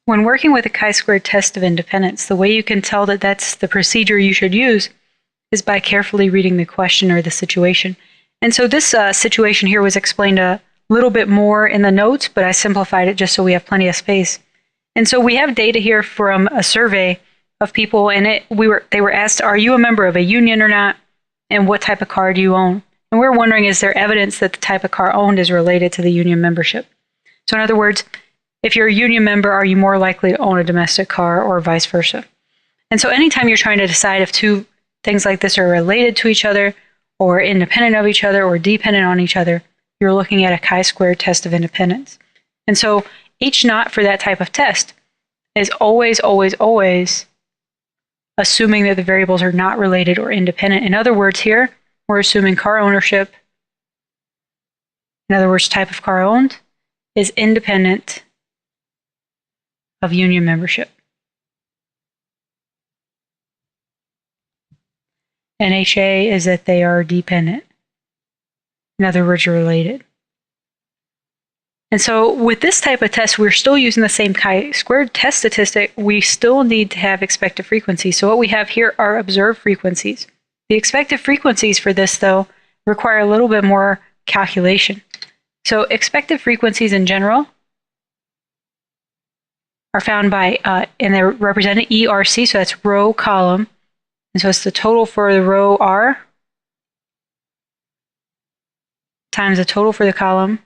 When working with a chi-squared test of independence, the way you can tell that that's the procedure you should use is by carefully reading the question or the situation. And so this situation here was explained a little bit more in the notes, but I simplified it just so we have plenty of space. And so we have data here from a survey of people, and they were asked, are you a member of a union or not, and what type of car do you own? And we're wondering, is there evidence that the type of car owned is related to the union membership? So in other words, if you're a union member, are you more likely to own a domestic car or vice versa? And so anytime you're trying to decide if two things like this are related to each other or independent of each other or dependent on each other, you're looking at a chi-squared test of independence. And so H naught for that type of test is always, always, always assuming that the variables are not related or independent. In other words, here, we're assuming car ownership, in other words, type of car owned, is independent of union membership. And HA is that they are dependent. In other words, related. And so with this type of test, we're still using the same chi-squared test statistic. We still need to have expected frequencies. So what we have here are observed frequencies. The expected frequencies for this, though, require a little bit more calculation. So expected frequencies in general are found by, and they're represented ERC, so that's row, column. And so it's the total for the row R times the total for the column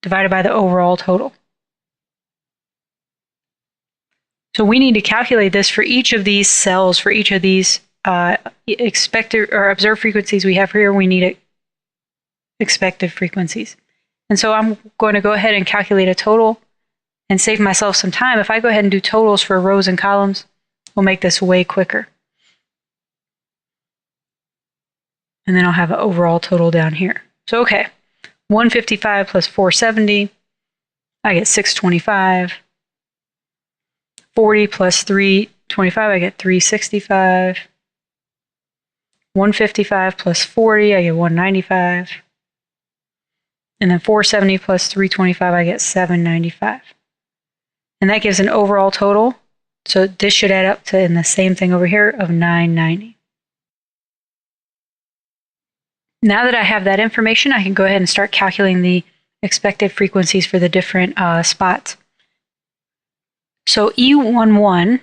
divided by the overall total. So we need to calculate this for each of these cells, for each of these expected or observed frequencies we have here. We need expected frequencies. And so I'm going to go ahead and calculate a total and save myself some time. If I go ahead and do totals for rows and columns, we'll make this way quicker. And then I'll have an overall total down here. So, okay, 155 plus 470, I get 625. 40 plus 325, I get 365. 155 plus 40, I get 195. And then 470 plus 325, I get 795. And that gives an overall total. So this should add up to, in the same thing over here, of 990. Now that I have that information, I can go ahead and start calculating the expected frequencies for the different spots. So E11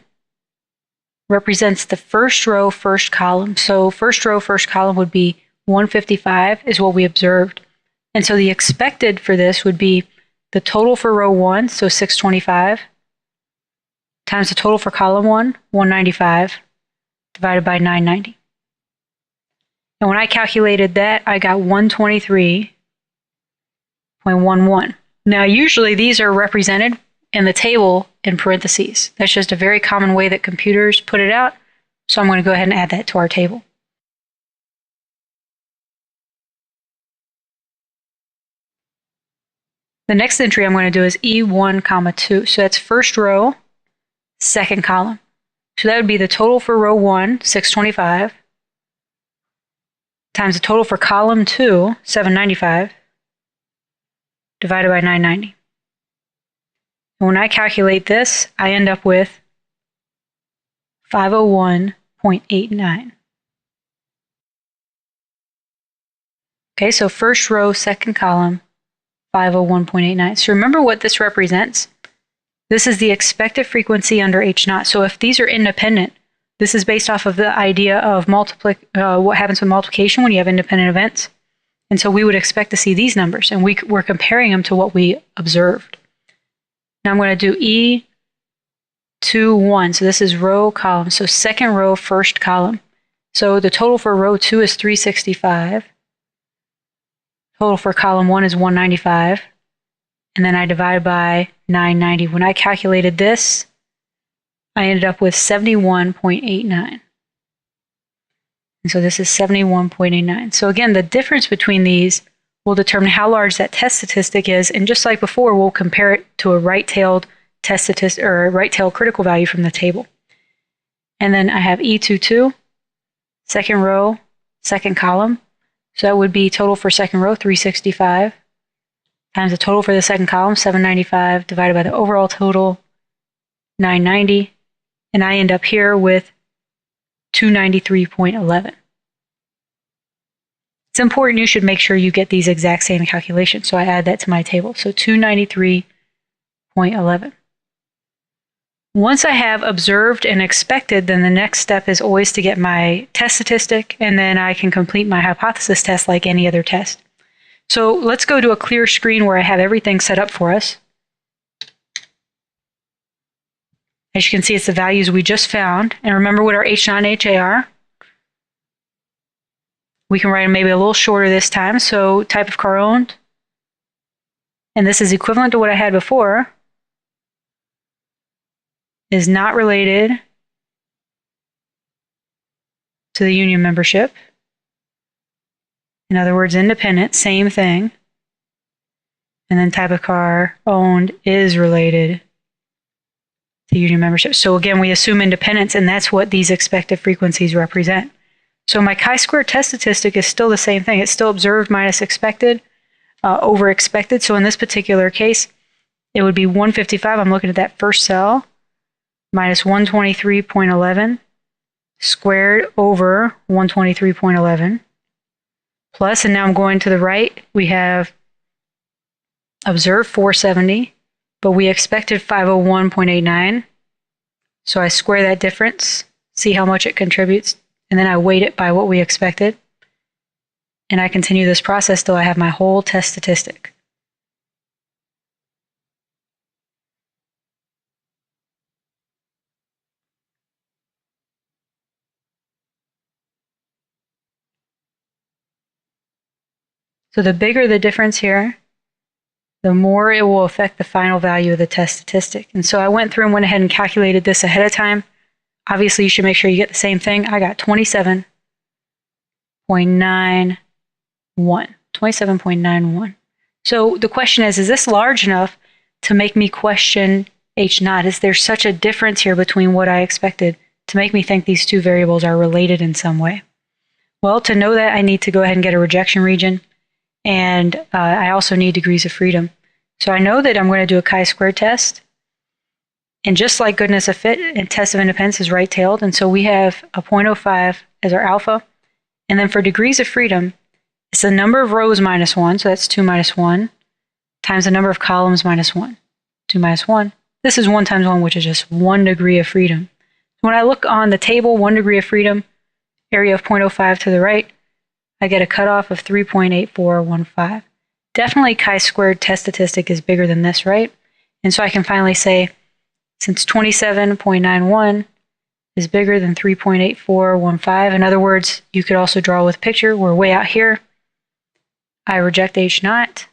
represents the first row, first column. So first row, first column would be 155 is what we observed. And so the expected for this would be the total for row 1, so 625, times the total for column 1, 195, divided by 990. And when I calculated that, I got 123.11. Now, usually these are represented in the table in parentheses. That's just a very common way that computers put it out. So I'm going to go ahead and add that to our table. The next entry I'm going to do is E1, comma 2. So that's first row, second column. So that would be the total for row 1, 625, times the total for column 2, 795, divided by 990. And when I calculate this, I end up with 501.89. Okay, so first row, second column, 501.89. So remember what this represents. This is the expected frequency under H naught. So if these are independent, this is based off of the idea of what happens with multiplication when you have independent events. And so we would expect to see these numbers, and we're comparing them to what we observed. Now I'm going to do E21. So this is row, column. So second row, first column. So the total for row 2 is 365. Total for column 1 is 195. And then I divide by 990. When I calculated this, I ended up with 71.89. And so this is 71.89. So again, the difference between these will determine how large that test statistic is. And just like before, we'll compare it to a right-tailed test statistic or a right-tailed critical value from the table. And then I have E22, second row, second column. So that would be total for second row, 365, times the total for the second column, 795, divided by the overall total, 990, and I end up here with 293.11. It's important you should make sure you get these exact same calculations, so I add that to my table. So 293.11. Once I have observed and expected, then the next step is always to get my test statistic, and then I can complete my hypothesis test like any other test. So let's go to a clear screen where I have everything set up for us. As you can see, it's the values we just found. And remember what our H0 and HA are. We can write them maybe a little shorter this time. So type of car owned. And this is equivalent to what I had before. Is not related to the union membership. In other words, independent, same thing. And then type of car owned is related to union membership. So again, we assume independence, and that's what these expected frequencies represent. So my chi-square test statistic is still the same thing. It's still observed minus expected, over expected. So in this particular case, it would be 155. I'm looking at that first cell, minus 123.11 squared over 123.11. Plus, and now I'm going to the right, we have observed 470, but we expected 501.89. So I square that difference, see how much it contributes, and then I weight it by what we expected. And I continue this process till I have my whole test statistic. So the bigger the difference here, the more it will affect the final value of the test statistic. And so I went through and went ahead and calculated this ahead of time. Obviously, you should make sure you get the same thing. I got 27.91. 27.91. So the question is this large enough to make me question H0? Is there such a difference here between what I expected to make me think these two variables are related in some way? Well, to know that, I need to go ahead and get a rejection region. And I also need degrees of freedom. So I know that I'm going to do a chi-square test. And just like goodness of fit and test of independence is right-tailed. And so we have a 0.05 as our alpha. And then for degrees of freedom, it's the number of rows minus 1. So that's 2 minus 1 times the number of columns minus 1. 2 minus 1. This is 1 times 1, which is just 1 degree of freedom. When I look on the table, 1 degree of freedom, area of 0.05 to the right, I get a cutoff of 3.8415. Definitely chi-squared test statistic is bigger than this, right? And so I can finally say, since 27.91 is bigger than 3.8415, in other words, you could also draw with picture. We're way out here. I reject H0. And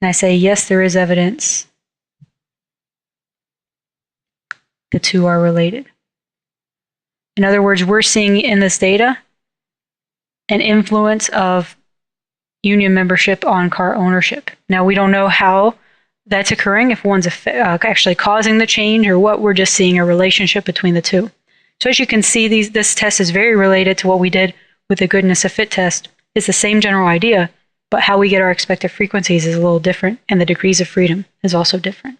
I say, yes, there is evidence the two are related. In other words, we're seeing in this data an influence of union membership on car ownership. Now, we don't know how that's occurring, if one's actually causing the change or what. We're just seeing a relationship between the two. So as you can see, this test is very related to what we did with the goodness of fit test. It's the same general idea, but how we get our expected frequencies is a little different, and the degrees of freedom is also different.